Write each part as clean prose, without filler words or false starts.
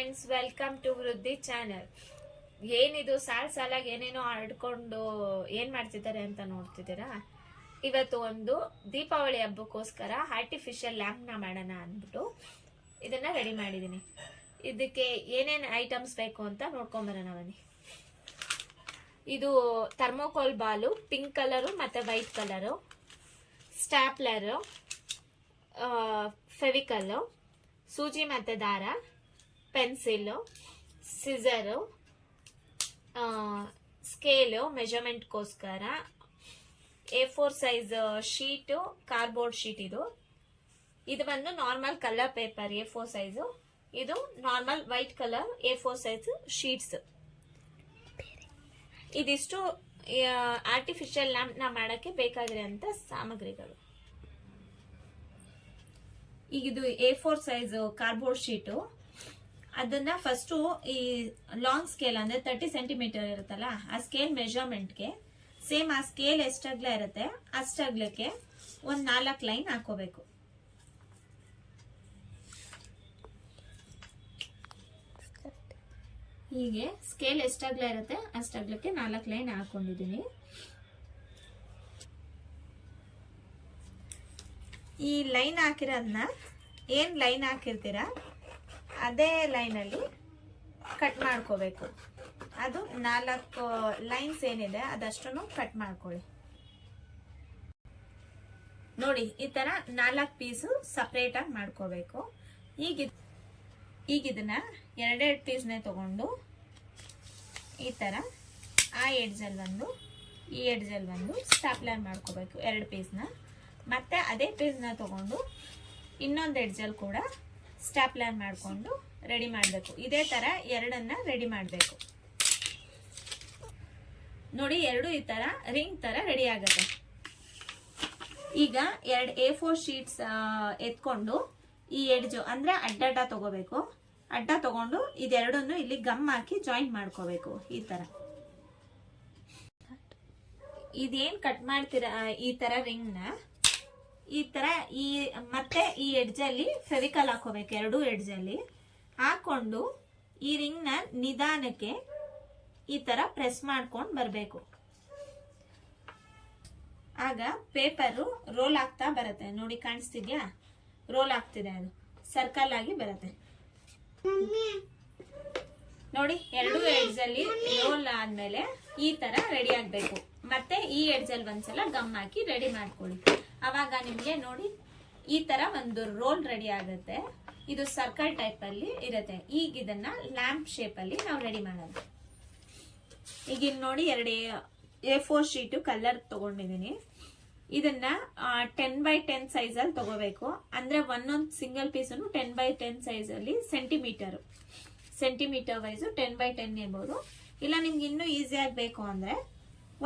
Friends, welcome to ವೃದ್ಧಿ channel. ಏನಿದು ಸಾಲಾಗಿ ಏನೇನೋ ಆಡ್ಕೊಂಡು ಏನ್ ಮಾಡ್ತಿದ್ದಾರೆ ಅಂತ ನೋಡ್ತಿದ್ದೀರಾ. ಇವತ್ತು ಒಂದು ದೀಪಾವಳಿ ಹಬ್ಬಕ್ಕೋಸ್ಕರ ಆರ್ಟಿಫಿಷಿಯಲ್ ಲ್ಯಾಂಪ್ ನ ಮಾಡೋಣ ಅಂದ್ಬಿಟ್ಟು ಇದನ್ನ ರೆಡಿ ಮಾಡಿದೀನಿ. ಇದಕ್ಕೆ ಏನೇನ್ ಐಟಮ್ಸ್ ಬೇಕು ಅಂತ ನೋಡ್ಕೊಂಬರೋಣ ಬನ್ನಿ. ಇದು ಥರ್ಮೋಕೋಲ್ ಬಾಲು, ಪಿಂಕ್ ಕಲರು ಮತ್ತೆ ವೈಟ್ ಕಲರು, ಸ್ಟ್ಯಾಪ್ಲರು, ಫೆವಿಕಲ್ಲು, ಸೂಜಿ ಮತ್ತೆ ದಾರ, ಪೆನ್ಸಿಲ್, ಸಿಸರು, ಸ್ಕೇಲು ಮೆಜರ್ಮೆಂಟ್ಗೋಸ್ಕರ, A4 size sheet, cardboard sheet. ಇದು ಬಂದು normal colour paper A4 size, ಇದು normal white colour A4 size sheets. ಇದಿಷ್ಟು ಆರ್ಟಿಫಿಷಿಯಲ್ ಲ್ಯಾಂಪ್ ನ ಮಾಡಕ್ಕೆ ಬೇಕಾಗಿರೋಂಥ ಸಾಮಗ್ರಿಗಳು. ಈಗ ಇದು A4 ಸೈಜ್ ಕಾರ್ಡ್ಬೋರ್ಡ್ ಶೀಟು. ಅದನ್ನ ಫಸ್ಟ್ ಈ ಲಾಂಗ್ ಸ್ಕೇಲ್ ಅಂದ್ರೆ 30 ಸೆಂಟಿಮೀಟರ್ ಇರುತ್ತಲ್ಲ, ಆ ಸ್ಕೇಲ್ ಮೆಜರ್ಮೆಂಟ್ಗೆ ಸೇಮ್ ಆ ಸ್ಕೇಲ್ ಎಷ್ಟಗ್ಲ ಇರುತ್ತೆ ಅಷ್ಟಗ್ಲಕ್ಕೆ ಒಂದ್ 4 ಲೈನ್ ಹಾಕೋಬೇಕು. ಹೀಗೆ ಸ್ಕೇಲ್ ಎಷ್ಟಗ್ಲ ಇರುತ್ತೆ ಅಷ್ಟಗ್ಲಕ್ಕೆ 4 ಲೈನ್ ಹಾಕೊಂಡಿದೀನಿ. ಈ ಲೈನ್ ಹಾಕಿರೋದನ್ನ ಏನ್ ಲೈನ್ ಹಾಕಿರ್ತೀರಾ ಅದೇ ಲೈನಲ್ಲಿ ಕಟ್ ಮಾಡ್ಕೋಬೇಕು. ಅದು 4 ಲೈನ್ಸ್ ಏನಿದೆ ಅದಷ್ಟನ್ನು ಕಟ್ ಮಾಡ್ಕೊಳ್ಳಿ. ನೋಡಿ, ಈ ತರ 4 ಪೀಸು ಸಪ್ರೇಟ್ ಆಗಿ ಮಾಡ್ಕೋಬೇಕು. ಈಗ ಇದನ್ನ 2 ಪೀಸ್ನೇ ತಗೊಂಡು ಈ ತರ ಆ ಎಡ್ಜಲ್ಲಿ ಒಂದು ಈ ಎಡ್ಜಲ್ಲಿ ಒಂದು ಸ್ಟಾಪ್ಲರ್ ಮಾಡ್ಕೋಬೇಕು 2 ಪೀಸ್ನ. ಮತ್ತೆ ಅದೇ ಪೀಸ್ನ ತಗೊಂಡು ಇನ್ನೊಂದು ಎಡ್ಜಲ್ಲಿ ಕೂಡ ಸ್ಟಾಪ್ಲರ್ ಮಾಡಿಕೊಂಡು ರೆಡಿ ಮಾಡಬೇಕು. ಇದೇ ತರ 2 ರೆಡಿ ಮಾಡಬೇಕು. ನೋಡಿ, 2 ಈ ತರ ರಿಂಗ್ ತರ ರೆಡಿ ಆಗುತ್ತೆ. ಈಗ 2 A4 ಶೀಟ್ಸ್ ಎತ್ಕೊಂಡು ಈ ಎಡ್ಜು ಅಂದ್ರೆ ಅಡ್ಡ ತಗೋಬೇಕು. ಅಡ್ಡ ತಗೊಂಡು ಇದೆರಡನ್ನು ಇಲ್ಲಿ ಗಮ್ ಹಾಕಿ ಜಾಯಿಂಟ್ ಮಾಡ್ಕೋಬೇಕು. ಈ ತರ ಇದೇನ್ ಕಟ್ ಮಾಡ್ತೀರಾ ಈ ತರ ರಿಂಗ್ ನ ಈ ತರ ಮತ್ತೆ ಈ ಎಡ್ಜಲ್ಲಿ ಫೆವಿಕಲ್ ಹಾಕೋಬೇಕು. 2 ಎಡ್ಜಲ್ಲಿ ಹಾಕೊಂಡು ಈ ರಿಂಗ್ ನ ನಿಧಾನಕ್ಕೆ ಈ ತರ ಪ್ರೆಸ್ ಮಾಡ್ಕೊಂಡು ಬರ್ಬೇಕು. ಆಗ ಪೇಪರು ರೋಲ್ ಆಗ್ತಾ ಬರುತ್ತೆ. ನೋಡಿ, ಕಾಣಿಸ್ತಿದ್ಯಾ? ರೋಲ್ ಆಗ್ತಿದೆ, ಅದು ಸರ್ಕಲ್ ಆಗಿ ಬರುತ್ತೆ. ನೋಡಿ, 2 ಎಡ್ಜಲ್ಲಿ ರೋಲ್ ಆದ್ಮೇಲೆ ಈ ತರ ರೆಡಿ ಆಗ್ಬೇಕು. ಮತ್ತೆ ಈ ಎಡ್ಜಲ್ಲಿ ಒಂದ್ಸಲ ಗಮ್ ಹಾಕಿ ರೆಡಿ ಮಾಡ್ಕೊಳ್ಳಿ. ಅವಾಗ ನಿಮ್ಗೆ ನೋಡಿ ಈ ತರ ಒಂದು ರೋಲ್ ರೆಡಿ ಆಗುತ್ತೆ. ಇದು ಸರ್ಕಲ್ ಟೈಪ್ ಅಲ್ಲಿ ಇರುತ್ತೆ. ಈಗ ಇದನ್ನ ಲ್ಯಾಂಪ್ ಶೇಪ್ ಅಲ್ಲಿ ನಾವು ರೆಡಿ ಮಾಡೋದು. ಈಗ ಇಲ್ಲಿ ನೋಡಿ 2 A4 ಶೀಟ್ ಕಲರ್ ತಗೊಂಡಿದೀನಿ. ಇದನ್ನ 10x10 ಸೈಜ್ ಅಲ್ಲಿ ತಗೋಬೇಕು. ಅಂದ್ರೆ ಒಂದೊಂದು ಸಿಂಗಲ್ ಪೀಸ್ 10x10 ಸೈಜ್ ಅಲ್ಲಿ ಸೆಂಟಿಮೀಟರ್ ವೈಸ್ 10x10 ಇರ್ಬೋದು. ಇಲ್ಲ ನಿಮ್ಗೆ ಇನ್ನೂ ಈಸಿ ಆಗ್ಬೇಕು ಅಂದ್ರೆ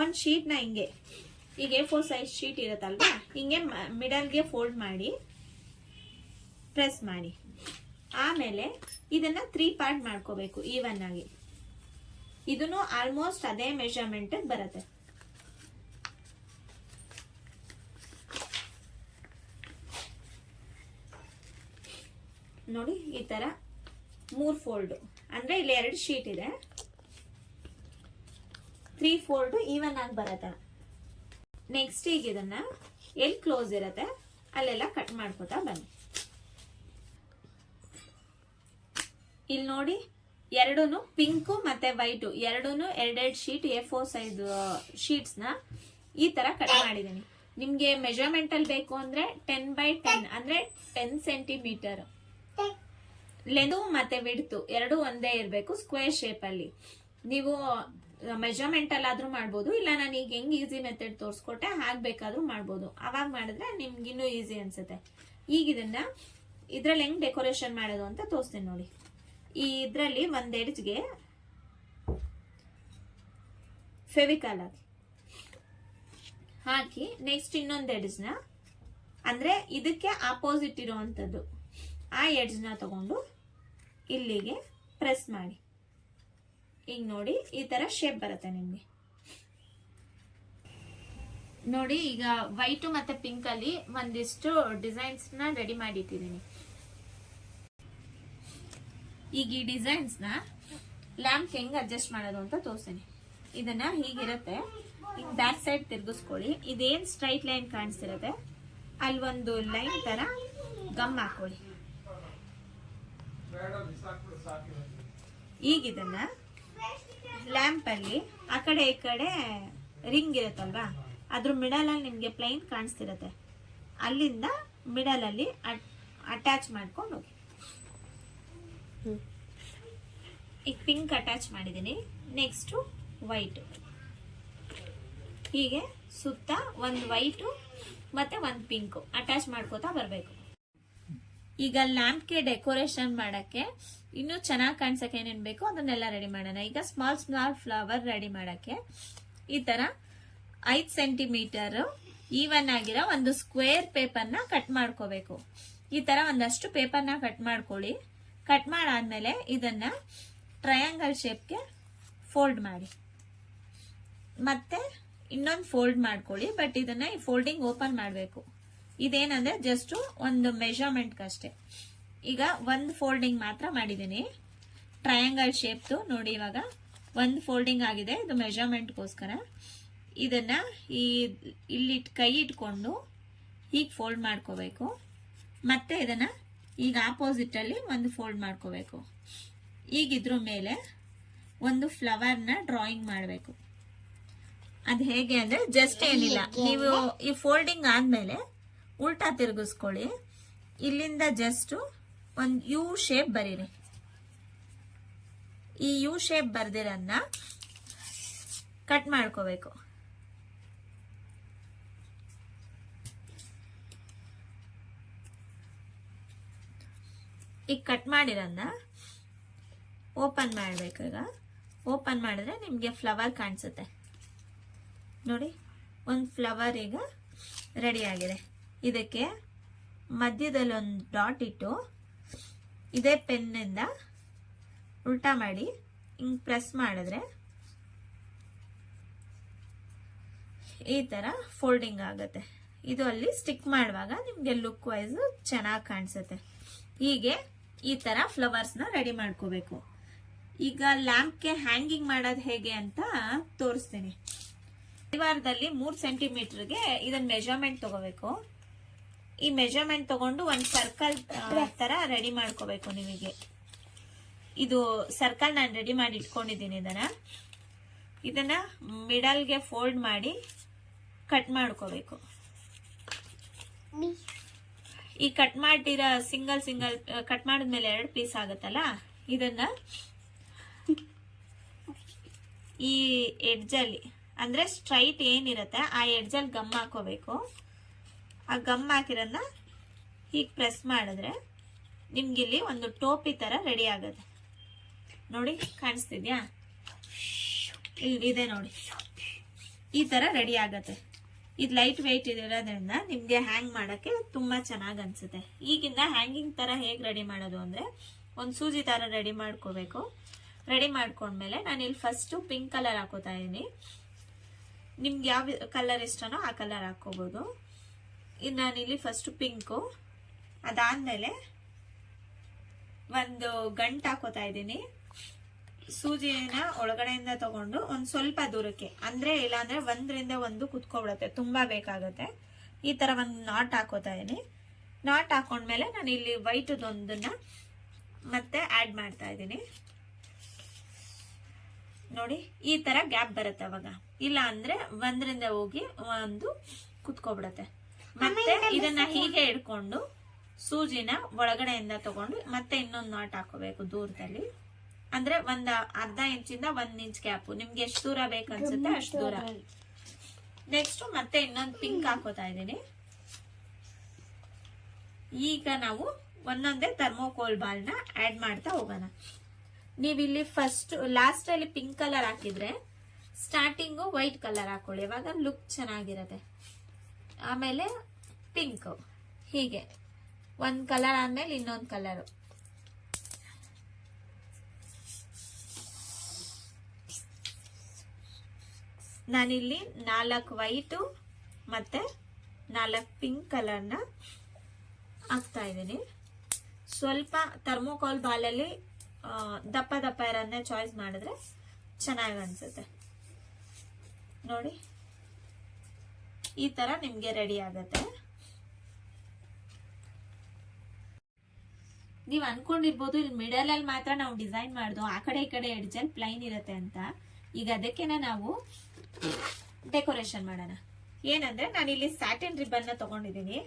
ಒಂದ್ ಶೀಟ್ ನ ಹಿಂಗೆ, ಈಗ A4 ಸೈಜ್ ಶೀಟ್ ಇರುತ್ತಲ್ವಾ, ಹಿಂಗೆ ಮಿಡಲ್ಗೆ ಫೋಲ್ಡ್ ಮಾಡಿ ಪ್ರೆಸ್ ಮಾಡಿ. ಆಮೇಲೆ ಇದನ್ನ 3 ಪಾರ್ಟ್ ಮಾಡ್ಕೋಬೇಕು ಈವನ್ ಆಗಿ. ಇದನ್ನು ಆಲ್ಮೋಸ್ಟ್ ಅದೇ ಮೆಜರ್ಮೆಂಟ್ ಬರುತ್ತೆ. ನೋಡಿ, ಈ ತರ 3 ಫೋಲ್ಡ್ ಅಂದ್ರೆ ಇಲ್ಲಿ 2 ಶೀಟ್ ಇದೆ, 3 ಫೋಲ್ಡ್ ಈವನ್ ಆಗಿ ಬರುತ್ತೆ. ನೆಕ್ಸ್ಟ್ ಈಗ ಇದನ್ನ ಎಲ್ಲಿ ಕ್ಲೋಸ್ ಇರುತ್ತೆ ಅಲ್ಲೆಲ್ಲ ಕಟ್ ಮಾಡ್ಕೋತಾ ಬನ್ನಿ. ಇಲ್ಲಿ ನೋಡಿ, 2 ಪಿಂಕ್ ಮತ್ತೆ white 2 sheet A4 size sheets ನ ಈ ತರ ಕಟ್ ಮಾಡಿದೀನಿ. ನಿಮ್ಗೆ ಮೆಜರ್ಮೆಂಟ್ ಅಲ್ಲಿ ಬೇಕು ಅಂದ್ರೆ 10x10 ಅಂದ್ರೆ 10 ಸೆಂಟಿಮೀಟರ್ ಲೆಂತ್ ಮತ್ತೆ ವಿಡ್ತ್ 2 ಒಂದೇ ಇರಬೇಕು. ಸ್ಕ್ವೇರ್ ಶೇಪ್ ಅಲ್ಲಿ ನೀವು ಮೆಜರ್ಮೆಂಟ್ ಅಲ್ಲಾದ್ರೂ ಮಾಡ್ಬೋದು, ಇಲ್ಲ ನಾನು ಈಗ ಹೆಂಗ್ ಈಸಿ ಮೆಥಡ್ ತೋರಿಸ್ಕೊಟ್ಟೆ ಹಾಕ್ಬೇಕಾದ್ರೂ ಮಾಡ್ಬೋದು. ಅವಾಗ ಮಾಡಿದ್ರೆ ನಿಮ್ಗೆ ಇನ್ನೂ ಈಸಿ ಅನ್ಸುತ್ತೆ. ಈಗ ಇದನ್ನ ಇದ್ರಲ್ಲಿ ಹೆಂಗ್ ಡೆಕೋರೇಷನ್ ಮಾಡೋದು ಅಂತ ತೋರಿಸ್ತೀನಿ ನೋಡಿ. ಈ ಇದ್ರಲ್ಲಿ ಒಂದ್ ಎಡ್ಜ್ಗೆ ಫೆವಿಕಾಲ್ ಹಾಕಿ ನೆಕ್ಸ್ಟ್ ಇನ್ನೊಂದು ಎಡ್ಜ್ ನ ಅಂದ್ರೆ ಇದಕ್ಕೆ ಆಪೋಸಿಟ್ ಇರುವಂತದ್ದು ಆ ಎಡ್ಜ್ ನ ತಗೊಂಡು ಇಲ್ಲಿಗೆ ಪ್ರೆಸ್ ಮಾಡಿ. ಈಗ ನೋಡಿ, ಈ ತರ ಶೇಪ್ ಬರುತ್ತೆ ನಿಮ್ಗೆ. ನೋಡಿ, ಈಗ ವೈಟ್ ಮತ್ತೆ ಪಿಂಕ್ ಅಲ್ಲಿ ಒಂದಿಷ್ಟು ಡಿಸೈನ್ಸ್ ನ ರೆಡಿ ಮಾಡಿ ಇಟ್ಟಿದ್ದೀನಿ. ಈಗ ಈ ಡಿಸೈನ್ಸ್ನ ಲ್ಯಾಂಪ್ ಹೆಂಗ್ ಅಡ್ಜಸ್ಟ್ ಮಾಡೋದು ಅಂತ ತೋರಿಸ್ತೀನಿ. ಇದನ್ನ ಹೀಗಿರುತ್ತೆ, ಈಗ ಬ್ಯಾಕ್ ಸೈಡ್ ತಿರ್ಗಿಸ್ಕೊಳ್ಳಿ. ಇದೇನ್ ಸ್ಟ್ರೈಟ್ ಲೈನ್ ಕಾಣಿಸ್ತಿರತ್ತೆ ಅಲ್ಲಿ ಒಂದು ಲೈನ್ ತರ ಗಮ್ ಹಾಕೊಳ್ಳಿ. ಈಗ ಇದನ್ನ ಲ್ಯಾಂಪ್ ಅಲ್ಲಿ ಆ ಕಡೆ ಈ ಕಡೆ ರಿಂಗ್ ಇರುತ್ತಲ್ವಾ, ಅದ್ರ ಮಿಡಲ್ ಅಲ್ಲಿ ನಿಮ್ಗೆ ಪ್ಲೈನ್ ಕಾಣಿಸ್ತಿರತ್ತೆ, ಅಲ್ಲಿಂದ ಮಿಡಲ್ ಅಲ್ಲಿ ಅಟ್ಯಾಚ್ ಮಾಡ್ಕೊಂಡು ಹೋಗಿ. ಈಗ ಪಿಂಕ್ ಅಟ್ಯಾಚ್ ಮಾಡಿದ್ದೀನಿ, ನೆಕ್ಸ್ಟ್ ವೈಟ್. ಹೀಗೆ ಸುತ್ತ ಒಂದು ವೈಟು ಮತ್ತೆ ಒಂದು ಪಿಂಕ್ ಅಟ್ಯಾಚ್ ಮಾಡ್ಕೋತಾ ಬರಬೇಕು. ಈಗ ಲ್ಯಾಂಪ್ಗೆ ಡೆಕೋರೇಷನ್ ಮಾಡಕ್ಕೆ ಇನ್ನೂ ಚೆನ್ನಾಗಿ ಕಾಣಿಸಕ್ಕೆ ಏನೇನು ಬೇಕು ಅದನ್ನೆಲ್ಲ ರೆಡಿ ಮಾಡೋಣ. ಈಗ ಸ್ಮಾಲ್ ಫ್ಲವರ್ ರೆಡಿ ಮಾಡಕ್ಕೆ ಈ ತರ 5 ಸೆಂಟಿಮೀಟರ್ ಈವನ್ ಆಗಿರೋ ಒಂದು ಸ್ಕ್ವೇರ್ ಪೇಪರ್ನ ಕಟ್ ಮಾಡ್ಕೋಬೇಕು. ಈ ತರ ಒಂದಷ್ಟು ಪೇಪರ್ನ ಕಟ್ ಮಾಡ್ಕೊಳ್ಳಿ. ಕಟ್ ಮಾಡಾದ್ಮೇಲೆ ಇದನ್ನ ಟ್ರಯಾಂಗಲ್ ಶೇಪ್ಗೆ ಫೋಲ್ಡ್ ಮಾಡಿ, ಮತ್ತೆ ಇನ್ನೊಂದು ಫೋಲ್ಡ್ ಮಾಡ್ಕೊಳ್ಳಿ. ಬಟ್ ಇದನ್ನ ಈ ಫೋಲ್ಡಿಂಗ್ ಓಪನ್ ಮಾಡಬೇಕು. ಇದೇನಂದ್ರೆ ಜಸ್ಟ್ ಒಂದು ಮೆಜರ್ಮೆಂಟ್ ಅಷ್ಟೇ. ಈಗ ಒಂದು ಫೋಲ್ಡಿಂಗ್ ಮಾತ್ರ ಮಾಡಿದ್ದೀನಿ ಟ್ರಯಾಂಗಲ್ ಶೇಪ್ದು. ನೋಡಿ ಇವಾಗ ಒಂದು ಫೋಲ್ಡಿಂಗ್ ಆಗಿದೆ, ಇದು ಮೆಜರ್ಮೆಂಟ್ಗೋಸ್ಕರ. ಇದನ್ನ ಇಲ್ಲಿ ಕೈ ಇಟ್ಕೊಂಡು ಹೀಗೆ ಫೋಲ್ಡ್ ಮಾಡ್ಕೋಬೇಕು. ಮತ್ತೆ ಇದನ್ನ ಈಗ ಆಪೋಸಿಟ್ ಅಲ್ಲಿ ಒಂದು ಫೋಲ್ಡ್ ಮಾಡ್ಕೋಬೇಕು. ಈಗ ಇದ್ರ ಮೇಲೆ ಒಂದು ಫ್ಲವರ್ನ ಡ್ರಾಯಿಂಗ್ ಮಾಡಬೇಕು. ಅದು ಹೇಗೆ ಅಂದ್ರೆ ಜಸ್ಟ್ ಏನಿಲ್ಲ, ನೀವು ಈ ಫೋಲ್ಡಿಂಗ್ ಆದ್ಮೇಲೆ ಉಲ್ಟಾ ತಿರುಗಿಸ್ಕೊಳ್ಳಿ. ಇಲ್ಲಿಂದ ಜಸ್ಟ್ ಒಂದು ಯು ಶೇಪ್ ಬರೀರಿ. ಈ ಯು ಶೇಪ್ ಬರ್ದಿರನ್ನ ಕಟ್ ಮಾಡ್ಕೋಬೇಕು. ಈಗ ಕಟ್ ಮಾಡಿರನ್ನ ಓಪನ್ ಮಾಡ್ಬೇಕು. ಈಗ ಓಪನ್ ಮಾಡಿದ್ರೆ ನಿಮ್ಗೆ ಫ್ಲವರ್ ಕಾಣಿಸುತ್ತೆ ನೋಡಿ. ಒಂದು ಫ್ಲವರ್ ಈಗ ರೆಡಿ ಆಗಿದೆ. ಇದಕ್ಕೆ ಮಧ್ಯದಲ್ಲಿ ಒಂದು ಡಾಟ್ ಇಟ್ಟು ಇದೇ ಪೆನ್ನಿಂದ ಉಲ್ಟಾ ಮಾಡಿ ಹಿಂಗ್ ಪ್ರೆಸ್ ಮಾಡಿದ್ರೆ ಈ ತರ ಫೋಲ್ಡಿಂಗ್ ಆಗುತ್ತೆ. ಇದು ಅಲ್ಲಿ ಸ್ಟಿಕ್ ಮಾಡುವಾಗ ನಿಮ್ಗೆ ಲುಕ್ ವೈಸ್ ಚೆನ್ನಾಗಿ ಕಾಣಿಸುತ್ತೆ. ಹೀಗೆ ಈ ತರ ಫ್ಲವರ್ಸ್ ನ ರೆಡಿ ಮಾಡ್ಕೋಬೇಕು. ಈಗ ಲ್ಯಾಂಪ್ಗೆ ಹ್ಯಾಂಗಿಂಗ್ ಮಾಡೋದು ಹೇಗೆ ಅಂತ ತೋರಿಸ್ತೀನಿ. ವಾರದಲ್ಲಿ 3 ಸೆಂಟಿಮೀಟರ್ಗೆ ಇದನ್ನ ಮೆಜರ್ಮೆಂಟ್ ತಗೋಬೇಕು. ಈ ಮೆಜರ್ಮೆಂಟ್ ತಗೊಂಡು ಒಂದು ಸರ್ಕಲ್ ತರ ರೆಡಿ ಮಾಡ್ಕೋಬೇಕು. ನಿಮಗೆ ಇದು ಸರ್ಕಲ್ ನಾನು ರೆಡಿ ಮಾಡಿ ಇಟ್ಕೊಂಡಿದ್ದೀನಿ. ಇದನ್ನ ಮಿಡಲ್ಗೆ ಫೋಲ್ಡ್ ಮಾಡಿ ಕಟ್ ಮಾಡ್ಕೋಬೇಕು. ಈ ಕಟ್ ಮಾಡಿರೋ ಸಿಂಗಲ್ ಕಟ್ ಮಾಡಿದ್ಮೇಲೆ 2 ಪೀಸ್ ಆಗುತ್ತಲ್ಲ, ಇದನ್ನ ಈ ಎಡ್ಜಲ್ಲಿ ಅಂದ್ರೆ ಸ್ಟ್ರೈಟ್ ಏನಿರುತ್ತೆ ಆ ಎಡ್ಜಲ್ಲಿ ಗಮ್ ಹಾಕೋಬೇಕು. ಆ ಗಮ್ ಹಾಕಿರೋದನ್ನ ಹೀಗೆ ಪ್ರೆಸ್ ಮಾಡಿದ್ರೆ ನಿಮ್ಗಿಲ್ಲಿ ಒಂದು ಟೋಪಿ ತರ ರೆಡಿ ಆಗುತ್ತೆ. ನೋಡಿ ಕಾಣಿಸ್ತಿದ್ಯಾ? ಇಲ್ಲಿ ಇದೆ ನೋಡಿ, ಈ ತರ ರೆಡಿ ಆಗತ್ತೆ. ಇದು ಲೈಟ್ ವೆಯ್ಟ್ ಇರೋದ್ರಿಂದ ನಿಮ್ಗೆ ಹ್ಯಾಂಗ್ ಮಾಡಕ್ಕೆ ತುಂಬಾ ಚೆನ್ನಾಗಿ ಅನ್ಸುತ್ತೆ. ಈಗಿಂದ ಹ್ಯಾಂಗಿಂಗ್ ತರ ಹೇಗೆ ರೆಡಿ ಮಾಡೋದು ಅಂದ್ರೆ ಒಂದು ಸೂಜಿ ತರ ರೆಡಿ ಮಾಡ್ಕೋಬೇಕು. ರೆಡಿ ಮಾಡ್ಕೊಂಡ್ಮೇಲೆ ನಾನು ಇಲ್ಲಿ ಫಸ್ಟ್ ಪಿಂಕ್ ಕಲರ್ ಹಾಕೋತಾ ಇದೀನಿ. ನಿಮ್ಗೆ ಯಾವ ಕಲರ್ ಇಷ್ಟನೋ ಆ ಕಲರ್ ಹಾಕೋಬಹುದು. ಇನ್ನು ನಾನಿಲ್ಲಿ ಫಸ್ಟ್ ಪಿಂಕು, ಅದಾದ್ಮೇಲೆ ಒಂದು ಗಂಟು ಹಾಕೋತಾ ಇದ್ದೀನಿ. ಸೂಜಿನ ಒಳಗಡೆಯಿಂದ ತಗೊಂಡು ಒಂದ್ ಸ್ವಲ್ಪ ದೂರಕ್ಕೆ, ಅಂದ್ರೆ ಇಲ್ಲಾಂದ್ರೆ 1ರಿಂದ 1 ಕುತ್ಕೊಬಿಡತ್ತೆ, ತುಂಬಾ ಬೇಕಾಗತ್ತೆ. ಈ ತರ ಒಂದು ನಾಟ್ ಹಾಕೋತಾ ಇದೀನಿ. ನಾಟ್ ಹಾಕೊಂಡ್ಮೇಲೆ ನಾನು ಇಲ್ಲಿ ವೈಟ್ದೊಂದನ್ನ ಮತ್ತೆ ಆಡ್ ಮಾಡ್ತಾ ಇದ್ದೀನಿ. ನೋಡಿ ಈ ತರ ಗ್ಯಾಪ್ ಬರುತ್ತೆ ಅವಾಗ. ಇಲ್ಲ ಅಂದ್ರೆ 1ರಿಂದ ಹೋಗಿ 1 ಕುತ್ಕೊಬಿಡತ್ತೆ. ಮತ್ತೆ ಇದನ್ನ ಹೀಗೆ ಇಟ್ಕೊಂಡು ಸೂಜಿನ ಒಳಗಡೆಯಿಂದ ತಗೊಂಡು ಮತ್ತೆ ಇನ್ನೊಂದು ನಾಟ್ ಹಾಕೋಬೇಕು ದೂರದಲ್ಲಿ. ಅಂದ್ರೆ ಒಂದು ಅರ್ಧ ಇಂಚಿಂದ 1 ಇಂಚ್ ಗ್ಯಾಪ್, ನಿಮ್ಗೆ ಎಷ್ಟು ದೂರ ಬೇಕನ್ಸುತ್ತೆ ಅಷ್ಟು ದೂರ. ನೆಕ್ಸ್ಟ್ ಮತ್ತೆ ಇನ್ನೊಂದು ಪಿಂಕ್ ಹಾಕೋತಾ ಇದ್ದೀನಿ. ಈಗ ನಾವು ಒಂದೊಂದೇ ಥರ್ಮೋಕೋಲ್ ಬಾಲ್ ನ ಆಡ್ ಮಾಡ್ತಾ ಹೋಗೋಣ. ನೀವಿಲ್ಲಿ ಫಸ್ಟ್ ಲಾಸ್ಟ್ ಅಲ್ಲಿ ಪಿಂಕ್ ಕಲರ್ ಹಾಕಿದ್ರೆ ಸ್ಟಾರ್ಟಿಂಗು ವೈಟ್ ಕಲರ್ ಹಾಕೊಳ್ಳಿ, ಇವಾಗ ಲುಕ್ ಚೆನ್ನಾಗಿರತ್ತೆ. ಆಮೇಲೆ ಪಿಂಕ್, ಹೀಗೆ ಒಂದ್ ಕಲರ್ ಆದ್ಮೇಲೆ ಇನ್ನೊಂದು ಕಲರ್. ನಾನಿಲ್ಲಿ 4 ವೈಟು ಮತ್ತೆ 4 ಪಿಂಕ್ ಕಲರ್ನ ಹಾಕ್ತಾ ಇದ್ದೀನಿ. ಸ್ವಲ್ಪ ಥರ್ಮೋಕಾಲ್ ಬಾಲಲ್ಲಿ ದಪ್ಪ ದಪ್ಪ ಇರೋದನ್ನೇ ಚಾಯ್ಸ್ ಮಾಡಿದ್ರೆ ಚೆನ್ನಾಗಿ ಅನ್ಸುತ್ತೆ. ನೋಡಿ ಈ ತರ ನಿಮ್ಗೆ ರೆಡಿ ಆಗತ್ತೆ. ನೀವ್ ಅನ್ಕೊಂಡಿರ್ಬೋದು ಇಲ್ಲಿ ಮಿಡಲ್ ಅಲ್ಲಿ ಮಾತ್ರ ನಾವು ಡಿಸೈನ್ ಮಾಡ್ದು, ಆ ಕಡೆ ಈ ಕಡೆ ಎಡ್ಜಲ್ಲಿ ಪ್ಲೈನ್ ಇರತ್ತೆ ಅಂತ. ಈಗ ಅದಕ್ಕೆನ ನಾವು ಡೆಕೋರೇಷನ್ ಮಾಡೋಣ. ಏನಂದ್ರೆ ನಾನು ಇಲ್ಲಿ ಸ್ಯಾಟಿನ್ ರಿಬ್ಬನ್ ನ ತಗೊಂಡಿದ್ದೀನಿ.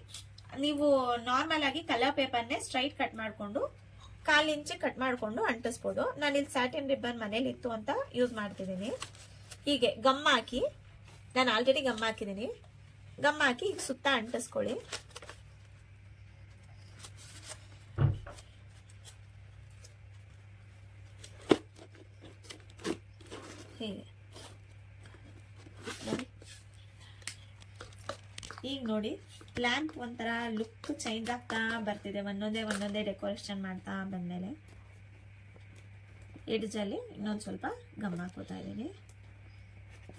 ನೀವು ನಾರ್ಮಲ್ ಆಗಿ ಕಲರ್ ಪೇಪರ್ನೇ ಸ್ಟ್ರೈಟ್ ಕಟ್ ಮಾಡ್ಕೊಂಡು 1/4 ಇಂಚ್ ಕಟ್ ಮಾಡ್ಕೊಂಡು ಅಂಟಿಸ್ಬೋದು. ನಾನು ಇಲ್ಲಿ ಸ್ಯಾಟಿನ್ ರಿಬ್ಬನ್ ಮನೇಲಿ ಇತ್ತು ಅಂತ ಯೂಸ್ ಮಾಡ್ತಿದ್ದೀನಿ. ಹೀಗೆ ಗಮ್ ಹಾಕಿ, ನಾನು ಆಲ್ರೆಡಿ ಗಮ್ ಹಾಕಿದ್ದೀನಿ, ಗಮ್ ಹಾಕಿ ಈಗ ಸುತ್ತ ಅಂಟಿಸ್ಕೊಳ್ಳಿ. ಹೀಗೆ ಈಗ ನೋಡಿ ಲ್ಯಾಂಪ್ ಒಂಥರ ಲುಕ್ ಚೇಂಜ್ ಆಗ್ತಾ ಬರ್ತಿದೆ. ಒಂದೊಂದೇ ಡೆಕೋರೇಷನ್ ಮಾಡ್ತಾ ಬಂದ್ಮೇಲೆ ಎಡ್ಜಲ್ಲಿ ಇನ್ನೊಂದು ಸ್ವಲ್ಪ ಗಮ್ ಹಾಕೋತಾ ಇದ್ದೀನಿ.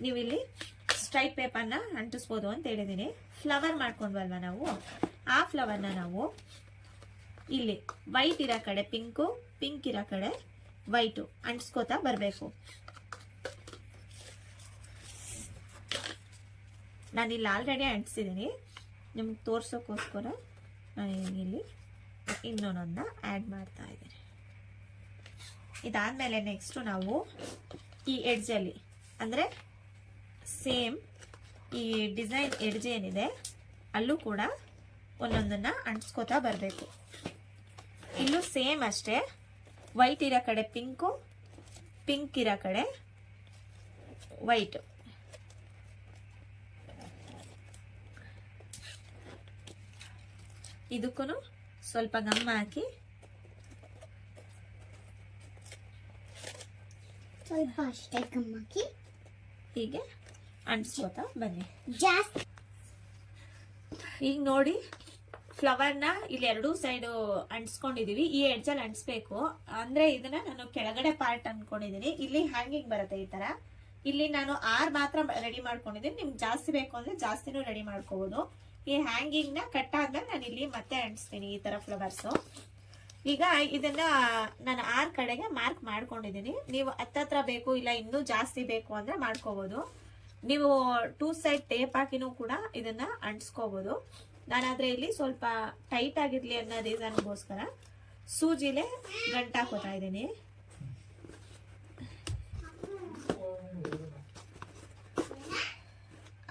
ನೀವು ಇಲ್ಲಿ ಸ್ಟ್ರೈಟ್ ಪೇಪರ್ನ ಅಂಟಿಸ್ಬೋದು ಅಂತ ಹೇಳಿದ್ದೀನಿ. ಫ್ಲವರ್ ಮಾಡ್ಕೊಂಡ್ವಲ್ವ ನಾವು, ಆ ಫ್ಲವರ್ನ ನಾವು ಇಲ್ಲಿ ವೈಟ್ ಇರೋ ಕಡೆ ಪಿಂಕು, ಪಿಂಕ್ ಇರೋ ಕಡೆ ವೈಟು ಅಂಟಿಸ್ಕೋತಾ ಬರಬೇಕು. ನಾನಿಲ್ಲಿ ಆಲ್ರೆಡಿ ಅಂಟಿಸಿದ್ದೀನಿ, ನಿಮ್ಗೆ ತೋರ್ಸೋಕ್ಕೋಸ್ಕರ ನಾನು ಇಲ್ಲಿ ಇನ್ನೊಂದನ್ನ ಆ್ಯಡ್ ಮಾಡ್ತಾ ಇದ್ದೀನಿ. ಇದಾದಮೇಲೆ ನೆಕ್ಸ್ಟು ನಾವು ಈ ಎಡ್ಜಲ್ಲಿ ಅಂದರೆ ಸೇಮ್ ಈ ಡಿಸೈನ್ ಎಡ್ಜ್ ಏನಿದೆ ಅಲ್ಲೂ ಕೂಡ ಒಂದೊಂದನ್ನು ಅಂಟಿಸ್ಕೋತಾ ಬರಬೇಕು. ಇಲ್ಲೂ ಸೇಮ್ ಅಷ್ಟೇ, ವೈಟ್ ಇರೋ ಕಡೆ ಪಿಂಕು, ಪಿಂಕ್ ಇರೋ ಕಡೆ ವೈಟು. ಇದಕ್ಕೂ ಸ್ವಲ್ಪ ಗಮ್ ಹಾಕಿ ಸ್ವಲ್ಪ ಅಷ್ಟೇ ಗಮ್ ಹಾಕಿ ಹೀಗೆ ಅಂಟಿಸ್ಕೋತಾ ಬನ್ನಿ. ಜಾಸ್ತಿ ಈಗ ನೋಡಿ ಫ್ಲವರ್ನ ಇಲ್ಲಿ ಎರಡೂ ಸೈಡು ಅಂಟಿಸ್ಕೊಂಡಿದೀವಿ. ಈ ಎಡ್ಜಲ್ಲಿ ಅಂಟಿಸ್ಬೇಕು ಅಂದ್ರೆ ಇದನ್ನ ನಾನು ಕೆಳಗಡೆ ಪಾರ್ಟ್ ಅನ್ಕೊಂಡಿದೀನಿ. ಇಲ್ಲಿ ಹ್ಯಾಂಗಿಂಗ್ ಬರುತ್ತೆ ಈ ತರ. ಇಲ್ಲಿ ನಾನು 6 ಮಾತ್ರ ರೆಡಿ ಮಾಡ್ಕೊಂಡಿದ್ದೀನಿ. ನಿಮ್ಗೆ ಜಾಸ್ತಿ ಬೇಕು ಅಂದ್ರೆ ಜಾಸ್ತಿನೂ ರೆಡಿ ಮಾಡ್ಕೋಬಹುದು. ಈ ಹ್ಯಾಂಗಿಂಗ್ ನ ಕಟ್ ಆದ್ಮೇಲೆ ನಾನು ಇಲ್ಲಿ ಮತ್ತೆ ಅಂಟಿಸ್ತೀನಿ ಈ ತರ ಫ್ಲವರ್ಸ್. ಈಗ ಇದನ್ನ ನಾನು 6 ಕಡೆಗೆ ಮಾರ್ಕ್ ಮಾಡ್ಕೊಂಡಿದ್ದೀನಿ. ನೀವು ಹತ್ತತ್ರ ಬೇಕು ಇಲ್ಲ ಇನ್ನೂ ಜಾಸ್ತಿ ಬೇಕು ಅಂದ್ರೆ ಮಾಡ್ಕೋಬಹುದು. ನೀವು 2 ಸೈಡ್ ಟೇಪ್ ಹಾಕಿನೂ ಕೂಡ ಇದನ್ನ ಅಂಟಿಸ್ಕೋಬಹುದು. ನಾನಾದ್ರೆ ಇಲ್ಲಿ ಸ್ವಲ್ಪ ಟೈಟ್ ಆಗಿರ್ಲಿ ಅನ್ನೋ ರೀಸನ್ಗೋಸ್ಕರ ಸೂಜಿಲೆ ಗಂಟು ಹಾಕೋತಾ ಇದ್ದೀನಿ.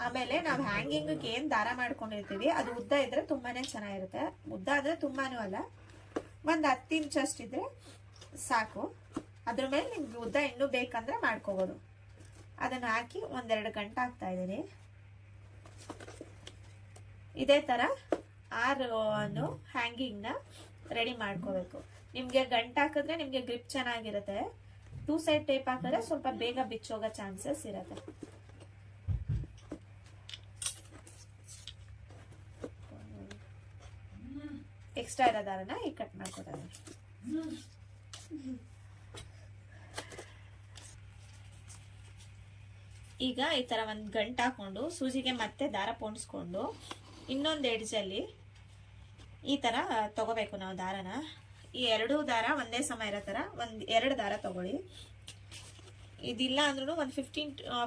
ಆಮೇಲೆ ನಾವು ಹ್ಯಾಂಗಿಂಗ್ ಏನ್ ದಾರ ಮಾಡ್ಕೊಂಡಿರ್ತೀವಿ ಅದು ಉದ್ದ ಇದ್ರೆ ತುಂಬಾನೇ ಚೆನ್ನಾಗಿರುತ್ತೆ. ಉದ್ದ ಆದ್ರೆ ತುಂಬಾನು ಅಲ್ಲ, ಒಂದ್ 10 ಇಂಚ್ ಅಷ್ಟಿದ್ರೆ ಸಾಕು. ಅದ್ರ ಮೇಲೆ ನಿಮ್ಗೆ ಉದ್ದ ಇನ್ನೂ ಬೇಕಂದ್ರೆ ಮಾಡ್ಕೋಬಹುದು. ಅದನ್ನ ಹಾಕಿ 1-2 ಗಂಟೆ ಹಾಕ್ತಾ ಇದ್ದೀನಿ. ಇದೇ ತರ 6 ಹ್ಯಾಂಗಿಂಗ್ ನ ರೆಡಿ ಮಾಡ್ಕೋಬೇಕು. ನಿಮ್ಗೆ ಗಂಟು ಹಾಕಿದ್ರೆ ನಿಮ್ಗೆ ಗ್ರಿಪ್ ಚೆನ್ನಾಗಿರುತ್ತೆ. 2 ಸೈಡ್ ಟೇಪ್ ಹಾಕಿದ್ರೆ ಸ್ವಲ್ಪ ಬೇಗ ಬಿಚ್ಚೋಗೋ ಚಾನ್ಸಸ್ ಇರುತ್ತೆ. ಎಕ್ಸ್ಟ್ರಾ ಇರೋ ದಾರನ ಈಗ ಕಟ್ ಮಾಡ್ಕೊತಾ ಇದ್ದೀನಿ. ಈಗ ಈ ತರ ಒಂದ್ ಗಂಟು ಹಾಕೊಂಡು ಸೂಜಿಗೆ ಮತ್ತೆ ದಾರ ಪೋಣಿಸ್ಕೊಂಡು ಇನ್ನೊಂದು ಎಡ್ಜಲ್ಲಿ ಈ ತರ ತಗೋಬೇಕು ನಾವು ದಾರನ. ಈ 2 ದಾರ ಒಂದೇ ಸಮ ಇರೋ ತರ 2 ದಾರ ತಗೊಳ್ಳಿ. ಇದಿಲ್ಲ ಅಂದ್ರೂ ಒಂದು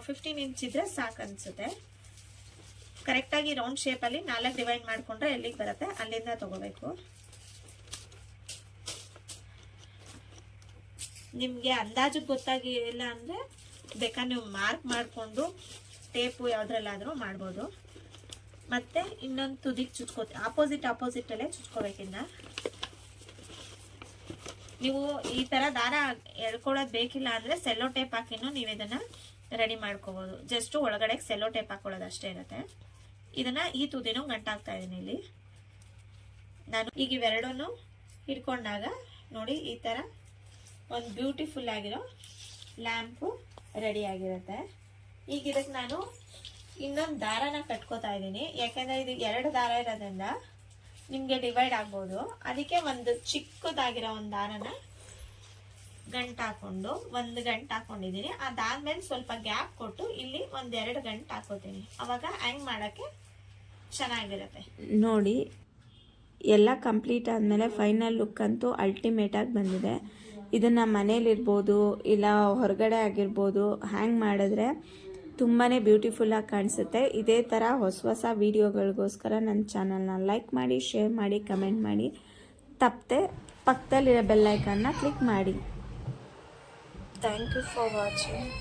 15 ಇಂಚ್ ಇದ್ರೆ ಸಾಕು ಅನ್ಸುತ್ತೆ. ಕರೆಕ್ಟ್ ಆಗಿ ರೌಂಡ್ ಶೇಪ್ ಅಲ್ಲಿ 4 ಡಿವೈಡ್ ಮಾಡ್ಕೊಂಡ್ರೆ ಎಲ್ಲಿಗೆ ಬರುತ್ತೆ ಅಲ್ಲಿಂದ ತಗೋಬೇಕು. ನಿಮ್ಗೆ ಅಂದಾಜು ಗೊತ್ತಾಗಿಲ್ಲ ಅಂದ್ರೆ ಬೇಕಾದ್ರೆ ನೀವು ಮಾರ್ಕ್ ಮಾಡ್ಕೊಂಡು ಟೇಪು ಯಾವ್ದ್ರಲ್ಲಾದ್ರೂ ಮಾಡ್ಬೋದು. ಮತ್ತೆ ಇನ್ನೊಂದು ತುದಿಗೆ ಚುಚ್ಕೋತಿ ಆಪೋಸಿಟ್ ಅಲ್ಲೇ ಚುಚ್ಕೋಬೇಕಿನ್ನ. ನೀವು ಈ ತರ ದಾರ ಎಳ್ಕೊಳ್ಳೋದು ಬೇಕಿಲ್ಲ ಅಂದ್ರೆ ಸೆಲ್ಲೋ ಟೇಪ್ ಹಾಕಿನೂ ನೀವು ಇದನ್ನ ರೆಡಿ ಮಾಡ್ಕೋಬಹುದು. ಜಸ್ಟ್ ಒಳಗಡೆ ಸೆಲ್ಲೋ ಟೇಪ್ ಹಾಕೊಳ್ಳೋದು ಅಷ್ಟೇ ಇರುತ್ತೆ. ಇದನ್ನ ಈ ತುದಿನೂ ಗಂಟು ಹಾಕ್ತಾ ಇದೀನಿ ಇಲ್ಲಿ ನಾನು. ಈಗ ಇವೆರಡನ್ನು ಹಿಡ್ಕೊಂಡಾಗ ನೋಡಿ ಈ ತರ ಒಂದು ಬ್ಯೂಟಿಫುಲ್ ಆಗಿರೋ ಲ್ಯಾಂಪು ರೆಡಿ ಆಗಿರುತ್ತೆ. ಈಗ ಇದಕ್ಕೆ ನಾನು ಇನ್ನೊಂದು ದಾರನ ಕಟ್ಕೋತಾ ಇದ್ದೀನಿ. ಯಾಕಂದ್ರೆ ಇದು 2 ದಾರ ಇರೋದ್ರಿಂದ ನಿಮ್ಗೆ ಡಿವೈಡ್ ಆಗ್ಬೋದು. ಅದಕ್ಕೆ ಒಂದು ಚಿಕ್ಕದಾಗಿರೋ ಒಂದು ದಾರನ ಗಂಟು ಹಾಕೊಂಡು 1 ಗಂಟು ಹಾಕೊಂಡಿದ್ದೀನಿ. ಅದಾದ್ಮೇಲೆ ಸ್ವಲ್ಪ ಗ್ಯಾಪ್ ಕೊಟ್ಟು ಇಲ್ಲಿ 1-2 ಗಂಟು ಹಾಕೋತೀನಿ. ಅವಾಗ ಹ್ಯಾಂಗ್ ಮಾಡಕ್ಕೆ ಚೆನ್ನಾಗಿರುತ್ತೆ. ನೋಡಿ ಎಲ್ಲ ಕಂಪ್ಲೀಟ್ ಆದಮೇಲೆ ಫೈನಲ್ ಲುಕ್ ಅಂತೂ ಅಲ್ಟಿಮೇಟ್ ಆಗಿ ಬಂದಿದೆ. ಇದನ್ನು ಮನೇಲಿರ್ಬೋದು ಇಲ್ಲ ಹೊರಗಡೆ ಆಗಿರ್ಬೋದು ಹ್ಯಾಂಗ್ ಮಾಡಿದ್ರೆ ತುಂಬಾ ಬ್ಯೂಟಿಫುಲ್ಲಾಗಿ ಕಾಣಿಸುತ್ತೆ. ಇದೇ ಥರ ಹೊಸ ಹೊಸ ವೀಡಿಯೋಗಳಿಗೋಸ್ಕರ ನನ್ನ ಚಾನಲ್ನ ಲೈಕ್ ಮಾಡಿ, ಶೇರ್ ಮಾಡಿ, ಕಮೆಂಟ್ ಮಾಡಿ, ತಪ್ಪದೆ ಪಕ್ಕದಲ್ಲಿರೋ ಬೆಲ್ಲೈಕನ್ನ ಕ್ಲಿಕ್ ಮಾಡಿ. Thank you for watching.